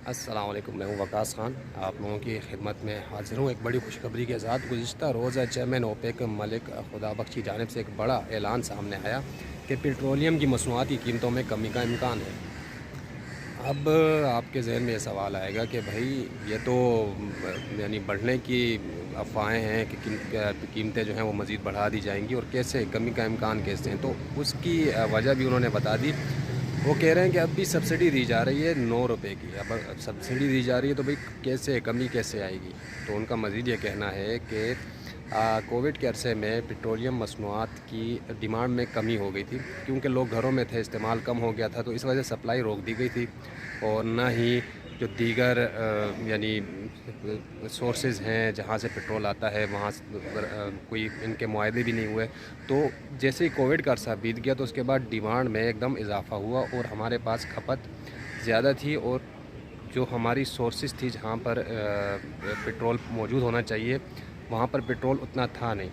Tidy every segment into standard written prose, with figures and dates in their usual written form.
السلام علیکم، میں ہوں وقاص خان، آپ لوگوں کی خدمت میں حاضر ہوں ایک بڑی خوشخبری کے ساتھ۔ گزشتہ روز چیئرمین اوپیک ملک خدا بخش کی جانب سے ایک بڑا اعلان سامنے آیا کہ پیٹرولیم کی مصنوعات کی قیمتوں میں کمی کا امکان ہے۔ اب آپ کے ذہن میں یہ سوال آئے گا کہ بھائی یہ تو یعنی بڑھنے کی افواہیں ہیں کہ قیمتیں جو ہیں وہ مزید بڑھا دی جائیں گی، اور کیسے کمی کا امکان کیسے ہیں؟ تو اس کی وجہ بھی انہوں نے بتا دی۔ وہ کہہ رہے ہیں کہ اب بھی سبسڈی دی جا رہی ہے 9 روپے کی۔ اب سبسڈی دی جا رہی ہے تو بھائی کیسے کمی کیسے آئے گی؟ تو ان کا مزید یہ کہنا ہے کہ کووڈ کے عرصے میں پیٹرولیم مصنوعات کی ڈیمانڈ میں کمی ہو گئی تھی، کیونکہ لوگ گھروں میں تھے، استعمال کم ہو گیا تھا، تو اس وجہ سے سپلائی روک دی گئی تھی، اور نہ ہی جو دیگر یعنی سورسز ہیں جہاں سے پیٹرول آتا ہے وہاں کوئی ان کے معاہدے بھی نہیں ہوئے۔ تو جیسے ہی کووڈ کا عرصہ بیت گیا تو اس کے بعد ڈیمانڈ میں ایک دم اضافہ ہوا، اور ہمارے پاس کھپت زیادہ تھی، اور جو ہماری سورسز تھی جہاں پر پیٹرول موجود ہونا چاہیے وہاں پر پیٹرول اتنا تھا نہیں۔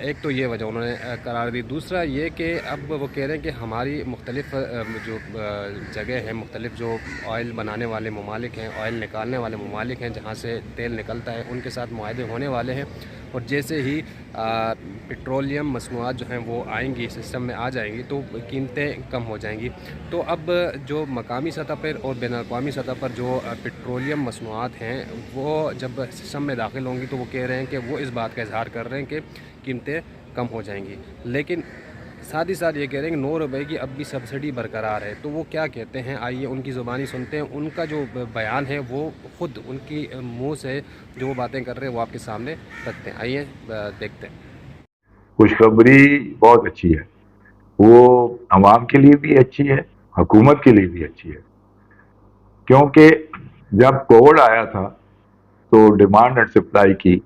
ایک تو یہ وجہ انہوں نے قرار دی۔ دوسرا یہ کہ اب وہ کہہ رہے ہیں کہ ہماری مختلف جو جگہ ہیں، مختلف جو آئل بنانے والے ممالک ہیں، آئل نکالنے والے ممالک ہیں جہاں سے تیل نکلتا ہے، ان کے ساتھ معاہدے ہونے والے ہیں، اور جیسے ہی پیٹرولیم مصنوعات جو ہیں وہ آئیں گی، سسٹم میں آ جائیں گی، تو قیمتیں کم ہو جائیں گی۔ تو اب جو مقامی سطح پر اور بین الاقوامی سطح پر جو پیٹرولیم مصنوعات ہیں وہ جب سسٹم میں داخل ہوں گی تو وہ کہہ رہے ہیں کہ وہ اس بات کا اظہار کر رہے ہیں کہ قیمتیں کم ہو جائیں گی، لیکن ساتھ ہی ساتھ یہ کہہ رہے ہیں کہ 9 روپے کی اب بھی سبسڈی برقرار ہے۔ تو وہ کیا کہتے ہیں، آئیے ان کی زبانی سنتے ہیں۔ ان کا جو بیان ہے وہ خود ان کی منہ سے جو وہ باتیں کر رہے ہیں وہ آپ کے سامنے رکھتے ہیں، آئیے دیکھتے ہیں۔ خوشخبری بہت اچھی ہے، وہ عوام کے لیے بھی اچھی ہے، حکومت کے لیے بھی اچھی ہے، کیونکہ جب کووڈ آیا تھا تو ڈیمانڈ اینڈ سپلائی کی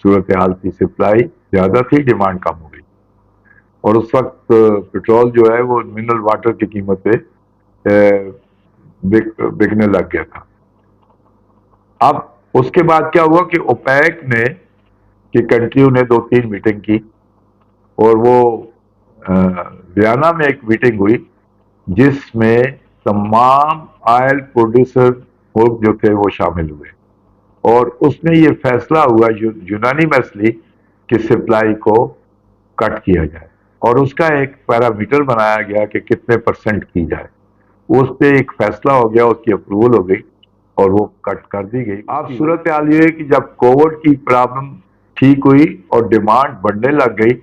صورتحال تھی، سپلائی زیادہ تھی، ڈیمانڈ کم ہو گئی، اور اس وقت پیٹرول جو ہے وہ منرل واٹر کی قیمت پہ بکنے لگ گیا تھا۔ اب اس کے بعد کیا ہوا کہ اوپیک نے کہ کنٹریوں نے 2-3 میٹنگ کی، اور وہ ویانا میں ایک میٹنگ ہوئی جس میں تمام آئل پروڈیوسر ملک جو تھے وہ شامل ہوئے، اور اس میں یہ فیصلہ ہوا یونانیمسلی کہ سپلائی کو کٹ کیا جائے، اور اس کا ایک پیرامیٹر بنایا گیا کہ کتنے پرسنٹ کی جائے۔ اس پہ ایک فیصلہ ہو گیا، اس کی اپروول ہو گئی، اور وہ کٹ کر دی گئی۔ اب صورتحال یہ ہے کہ جب کووڈ کی پرابلم ٹھیک ہوئی اور ڈیمانڈ بڑھنے لگ گئی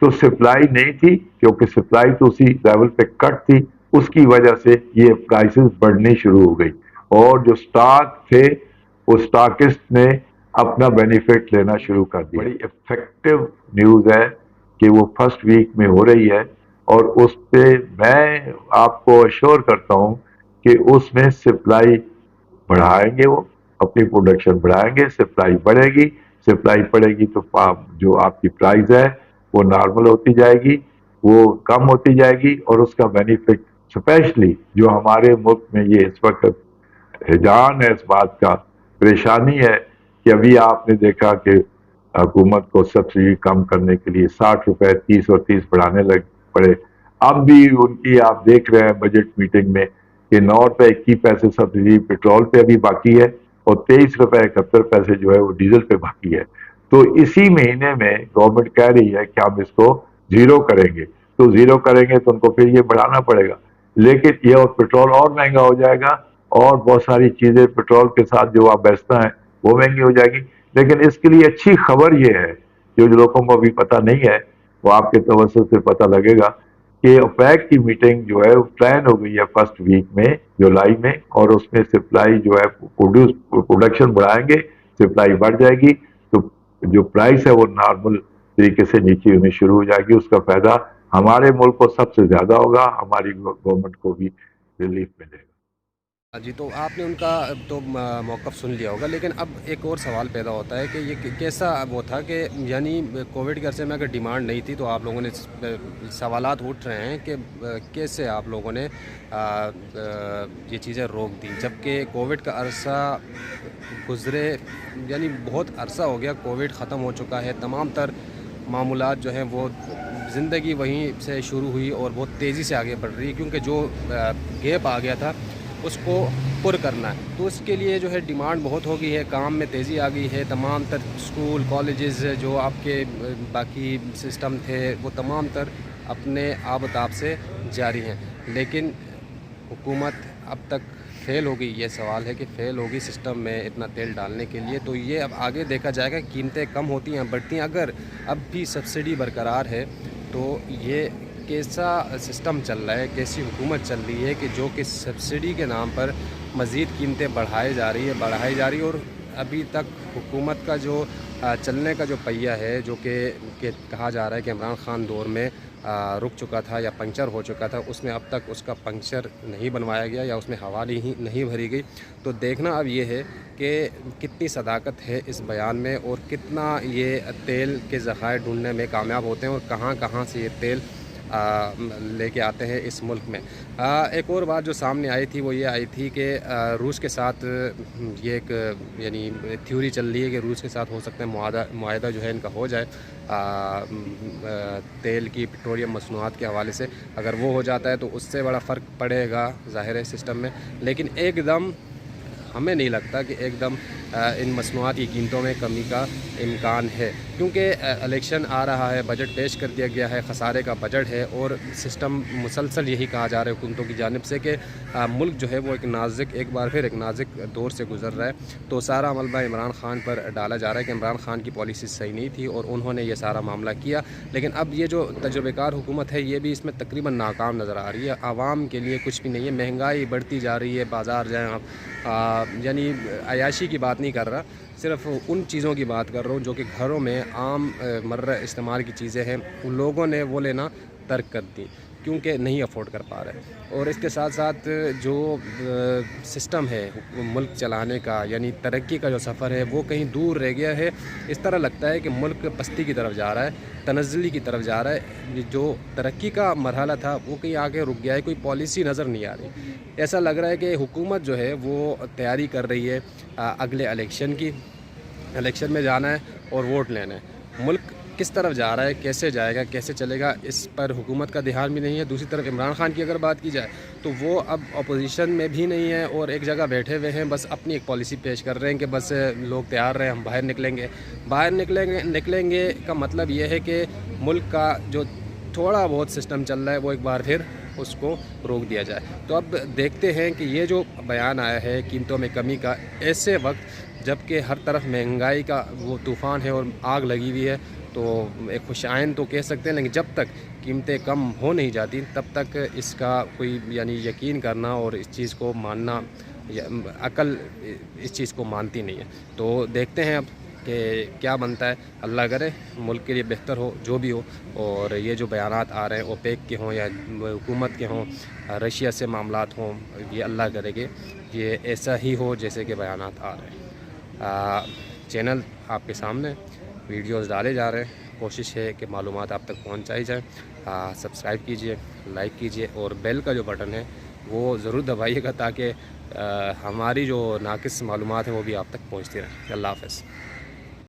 تو سپلائی نہیں تھی، کیونکہ سپلائی تو اسی لیول پہ کٹ تھی، اس کی وجہ سے یہ پرائسز بڑھنی شروع ہو گئی، اور جو سٹاک تھے وہ سٹاکسٹ نے اپنا بینیفٹ لینا شروع کر دیا۔ بڑی افیکٹو نیوز ہے کہ وہ فرسٹ ویک میں ہو رہی ہے، اور اس پہ میں آپ کو اشور کرتا ہوں کہ اس میں سپلائی بڑھائیں گے، وہ اپنی پروڈکشن بڑھائیں گے، سپلائی بڑھے گی، سپلائی بڑھے گی تو جو آپ کی پرائز ہے وہ نارمل ہوتی جائے گی، وہ کم ہوتی جائے گی، اور اس کا بینیفٹ اسپیشلی جو ہمارے ملک میں یہ اس وقت ہجان ہے، اس بات کا پریشانی ہے کہ ابھی آپ نے دیکھا کہ حکومت کو سبسڈی کم کرنے کے لیے 60 روپے 30 اور 30 بڑھانے لگ پڑے۔ اب بھی ان کی آپ دیکھ رہے ہیں بجٹ میٹنگ میں کہ 9 روپے 21 پیسے سبسڈی پیٹرول پہ ابھی باقی ہے، اور 23 روپے 71 پیسے جو ہے وہ ڈیزل پہ باقی ہے۔ تو اسی مہینے میں گورنمنٹ کہہ رہی ہے کہ ہم اس کو زیرو کریں گے، تو زیرو کریں گے تو ان کو پھر یہ بڑھانا پڑے گا، لیکن یہ اور پیٹرول اور مہنگا ہو جائے گا، اور بہت ساری چیزیں پیٹرول کے ساتھ جو آپ بیچتا ہیں وہ مہنگی ہو جائے گی۔ لیکن اس کے لیے اچھی خبر یہ ہے جو لوگوں کو ابھی پتہ نہیں ہے، وہ آپ کے توسط سے پتہ لگے گا کہ اوپیک کی میٹنگ جو ہے وہ پلان ہو گئی ہے فرسٹ ویک میں جولائی میں، اور اس میں سپلائی جو ہے پروڈکشن بڑھائیں گے، سپلائی بڑھ جائے گی، تو جو پرائس ہے وہ نارمل طریقے سے نیچے ہونی شروع ہو جائے گی۔ اس کا فائدہ ہمارے ملک کو سب سے زیادہ ہوگا، ہماری گورنمنٹ کو بھی ریلیف ملے گا۔ جی، تو آپ نے ان کا تو موقف سن لیا ہوگا، لیکن اب ایک اور سوال پیدا ہوتا ہے کہ یہ کیسا وہ تھا کہ یعنی کووڈ کے عرصے میں اگر ڈیمانڈ نہیں تھی تو آپ لوگوں نے سوالات اٹھ رہے ہیں کہ کیسے آپ لوگوں نے یہ چیزیں روک دیں، جبکہ کووڈ کا عرصہ گزرے، یعنی بہت عرصہ ہو گیا، کووڈ ختم ہو چکا ہے، تمام تر معمولات جو ہیں وہ زندگی وہیں سے شروع ہوئی اور بہت تیزی سے آگے بڑھ رہی ہے، کیونکہ جو گیپ آ گیا تھا اس کو پر کرنا ہے، تو اس کے لیے جو ہے ڈیمانڈ بہت ہو گئی ہے، کام میں تیزی آ گئی ہے، تمام تر اسکول کالجز جو آپ کے باقی سسٹم تھے وہ تمام تر اپنے آب و تاب سے جاری ہیں، لیکن حکومت اب تک فیل ہو گئی. یہ سوال ہے کہ فیل ہوگی سسٹم میں اتنا تیل ڈالنے کے لیے. تو یہ اب آگے دیکھا جائے گا، قیمتیں کم ہوتی ہیں بڑھتی ہیں. اگر اب بھی سبسڈی برقرار ہے تو یہ کیسا سسٹم چل رہا ہے، کیسی حکومت چل رہی ہے کہ جو کہ سبسڈی کے نام پر مزید قیمتیں بڑھائی جا رہی ہے اور ابھی تک حکومت کا جو چلنے کا جو پہیہ ہے، جو کہ کہا جا رہا ہے کہ عمران خان دور میں رک چکا تھا یا پنکچر ہو چکا تھا، اس میں اب تک اس کا پنکچر نہیں بنوایا گیا یا اس میں ہوا نہیں بھری گئی. تو دیکھنا اب یہ ہے کہ کتنی صداقت ہے اس بیان میں اور کتنا یہ تیل کے ذخائر ڈھونڈنے میں کامیاب ہوتے ہیں اور کہاں کہاں سے یہ تیل لے کے آتے ہیں اس ملک میں. ایک اور بات جو سامنے آئی تھی وہ یہ آئی تھی کہ روس کے ساتھ یہ ایک یعنی تھیوری چل رہی ہے کہ روس کے ساتھ ہو سکتا ہے معاہدہ جو ہے ان کا ہو جائے تیل کی پٹرولیم مصنوعات کے حوالے سے. اگر وہ ہو جاتا ہے تو اس سے بڑا فرق پڑے گا ظاہر ہے سسٹم میں، لیکن ایک دم ہمیں نہیں لگتا کہ ایک دم ان مصنوعات کی قیمتوں میں کمی کا امکان ہے، کیونکہ الیکشن آ رہا ہے، بجٹ پیش کر دیا گیا ہے، خسارے کا بجٹ ہے اور سسٹم مسلسل یہی کہا جا رہا ہے حکومتوں کی جانب سے کہ ملک جو ہے وہ ایک بار پھر ایک نازک دور سے گزر رہا ہے. تو سارا ملبہ عمران خان پر ڈالا جا رہا ہے کہ عمران خان کی پالیسی صحیح نہیں تھی اور انہوں نے یہ سارا معاملہ کیا. لیکن اب یہ جو تجربہ کار حکومت ہے یہ بھی اس میں تقریباً ناکام نظر آ رہی ہے. عوام کے لیے کچھ بھی نہیں ہے، مہنگائی بڑھتی جا رہی ہے. بازار جائیں آپ، یعنی عیاشی کی بات نہیں کر رہا، صرف ان چیزوں کی بات کر رہا ہوں جو کہ گھروں میں عام مرہ استعمال کی چیزیں ہیں، ان لوگوں نے وہ لینا ترک کر دی کیونکہ نہیں افورڈ کر پا رہے. اور اس کے ساتھ ساتھ جو سسٹم ہے ملک چلانے کا، یعنی ترقی کا جو سفر ہے وہ کہیں دور رہ گیا ہے. اس طرح لگتا ہے کہ ملک پستی کی طرف جا رہا ہے، تنزلی کی طرف جا رہا ہے. جو ترقی کا مرحلہ تھا وہ کہیں آگے رک گیا ہے، کوئی پالیسی نظر نہیں آ رہی. ایسا لگ رہا ہے کہ حکومت جو ہے وہ تیاری کر رہی ہے اگلے الیکشن میں جانا ہے اور ووٹ لینا ہے. ملک کس طرف جا رہا ہے، کیسے جائے گا، کیسے چلے گا، اس پر حکومت کا دھیان بھی نہیں ہے. دوسری طرف عمران خان کی اگر بات کی جائے تو وہ اب اپوزیشن میں بھی نہیں ہے اور ایک جگہ بیٹھے ہوئے ہیں، بس اپنی ایک پالیسی پیش کر رہے ہیں کہ بس لوگ تیار رہے، ہم باہر نکلیں گے کا مطلب یہ ہے کہ ملک کا جو تھوڑا بہت سسٹم چل رہا ہے وہ ایک بار پھر اس کو روک دیا جائے. تو اب دیکھتے ہیں کہ یہ جو بیان آیا ہے قیمتوں میں کمی کا، ایسے وقت جب کہ ہر طرف مہنگائی کا وہ طوفان ہے اور آگ لگی ہوئی ہے، تو ایک خوش آئند تو کہہ سکتے ہیں، لیکن جب تک قیمتیں کم ہو نہیں جاتی تب تک اس کا کوئی یعنی یقین کرنا اور اس چیز کو ماننا، عقل اس چیز کو مانتی نہیں ہے. تو دیکھتے ہیں اب کہ کیا بنتا ہے. اللہ کرے ملک کے لیے بہتر ہو جو بھی ہو. اور یہ جو بیانات آ رہے ہیں اوپیک کے ہوں یا حکومت کے ہوں، رشیا سے معاملات ہوں، یہ اللہ کرے کہ یہ ایسا ہی ہو جیسے کہ بیانات آ رہے ہیں. چینل آپ کے سامنے ویڈیوز ڈالے جا رہے ہیں، کوشش ہے کہ معلومات آپ تک پہنچائی جائیں. سبسکرائب کیجئے، لائک کیجئے اور بیل کا جو بٹن ہے وہ ضرور دبائیے گا تاکہ ہماری جو ناقص معلومات ہیں وہ بھی آپ تک پہنچتی رہیں. اللہ حافظ.